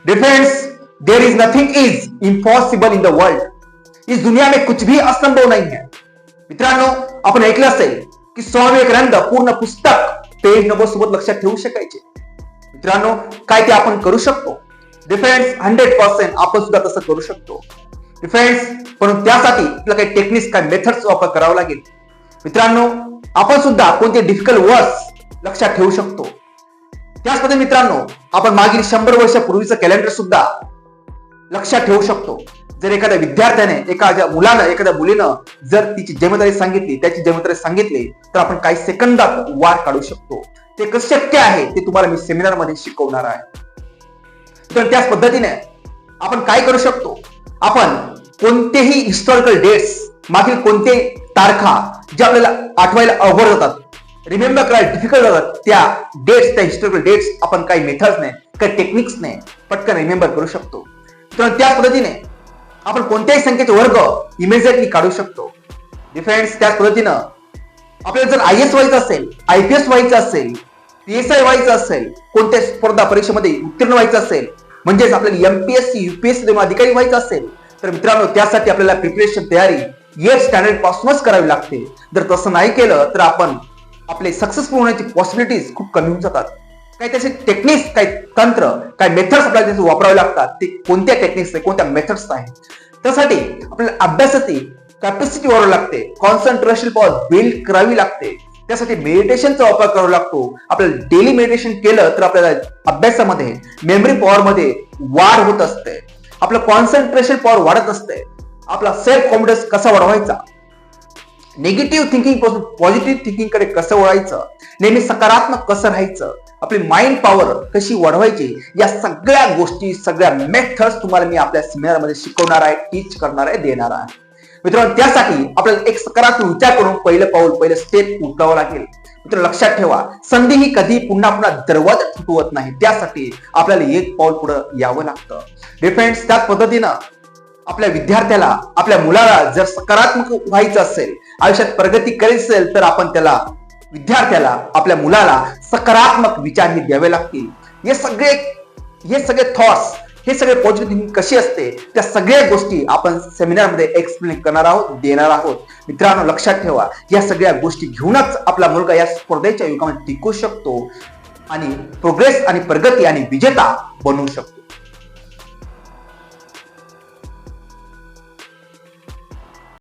Difference, there is nothing is impossible in the world. इस दुनिया में कुछ भी असंभव नहीं है। मित्रांनो, आपण ऐकलं असेल की स्वामी विवेकानंद पूर्ण पुस्तक पेज नंबर सोबत लक्षात ठेवू शकायचे। मित्रांनो, काय ते आपण करू शकतो? डिफरेंस 100% आपण सुद्धा तसं करू शकतो। डिफरेंस, पण त्यासाठी आपल्याला काही टेक्निक्स, काही मेथड्स वापर करावा लागेल। मित्रांनो, आपण सुद्धा कोणते डिफिकल्ट वर्ड्स लक्षात ठेवू शकतो। त्याच पद्धतीने मित्रांनो, आपण मागील 100 वर्षापूर्वीचं कॅलेंडर सुद्धा लक्षात ठेवू शकतो। जर एखाद्या विद्यार्थ्याने, एखाद्या मुलानं, एखाद्या मुलीनं जर तिची जन्मतारीख सांगितली, त्याची जन्मतारीख सांगितली, तर आपण काही सेकंदात वार काढू शकतो। ते कसं शक्य आहे ते तुम्हाला मी सेमिनार मध्ये शिकवणार आहे। तर त्याच पद्धतीने आपण काय करू शकतो? आपण कोणतेही हिस्टॉरिकल डेट्स, मागील कोणते तारखा ज्या आपल्याला आठवायला अवघड जातात, रिमेंबर करायला डिफिकल्ट जातात, त्या डेट्स, त्या हिस्टॉरिकल डेट्स आपण काही मेथड्सने, काही टेक्निक्सने पटकन रिमेंबर करू शकतो। तर त्याच पद्धतीने आपण कोणत्याही संख्येचे वर्ग इमिजिएटली काढू शकतो। डिफरेंस, त्याच पद्धतीनं आपल्याला जर IAS व्हायचं असेल, IPS व्हायचं असेल, PSI व्हायचं असेल, कोणत्या स्पर्धा परीक्षेमध्ये उत्तीर्ण व्हायचं असेल, म्हणजेच आपल्याला MPSC, UPSC अधिकारी व्हायचं असेल, तर मित्रांनो त्यासाठी आपल्याला प्रिपरेशन, तयारी 8th स्टँडर्ड पासूनच करावी लागते। जर तसं नाही केलं तर आपण आपले सक्सेसफुल होण्याची पॉसिबिलिटीज खूप कमी होऊन जातात। काही त्याचे टेक्निक्स, काही तंत्र, काही मेथड्स आपल्याला त्याचे वापरावे लागतात। ते कोणत्या टेक्निक्स आहे, कोणत्या मेथड्स आहे, त्यासाठी आपल्याला अभ्यासाची कॅपॅसिटी वाढवावी लागते, कॉन्सन्ट्रेशन पॉवर बिल्ड करावी लागते। त्यासाठी मेडिटेशनचा वापर करावा लागतो। आपल्याला डेली मेडिटेशन केलं तर आपल्याला अभ्यासामध्ये, मेमरी पॉवर मध्ये वाढ होत असते, आपलं कॉन्सन्ट्रेशन पॉवर वाढत असते, आपला सेल्फ कॉन्फिडन्स कसा वाढवायचा, निगेटिव्ह थिंकिंग पासून पॉझिटिव्ह थिंकिंग कडे कसं वळायचं, नेहमी सकारात्मक कसं राहायचं, आपली माइंड पॉवर कशी वाढवायची, या सगळ्या गोष्टी, सगळ्या मेथड्स तुम्हाला मी आपल्या सेमिनार मध्ये शिकवणार आहे, टीच करणार आहे, देणार आहे। मित्रांनो, त्यासाठी आपल्याला एक सकारात्मक विचार करून पहिलं पाऊल, पहिलं स्टेप उचलावं लागेल। मित्रांनो, लक्षात ठेवा, संधी ही कधी पुन्हा पुन्हा दरवाजा ठोठवत नाही, त्यासाठी आपल्याला एक पाऊल पुढे यावं लागतं। डिफरेंस, त्याच पद्धतीनं आपल्या विद्यार्थ्याला, आपल्या मुलाला जर सकारात्मक व्हायचं असेल, आयुष्यात प्रगती करायची असेल, तर आपण त्याला, विद्यार्थ्याला, आपल्या मुलाला सकारात्मक विचार हे द्यावे लागतील। हे सगळे थॉट्स, हे सगळे पॉझिटिव्ह थिंकिंग कशी असते, त्या सगळ्या गोष्टी आपण सेमिनार मध्ये एक्सप्लेन करणार आहोत, देणार आहोत। मित्रांनो, लक्षात ठेवा, या सगळ्या गोष्टी घेऊनच आपला मुलगा या स्पर्धेच्या युगामध्ये टिकू शकतो आणि प्रोग्रेस आणि प्रगती आणि विजेता बनवू शकतो।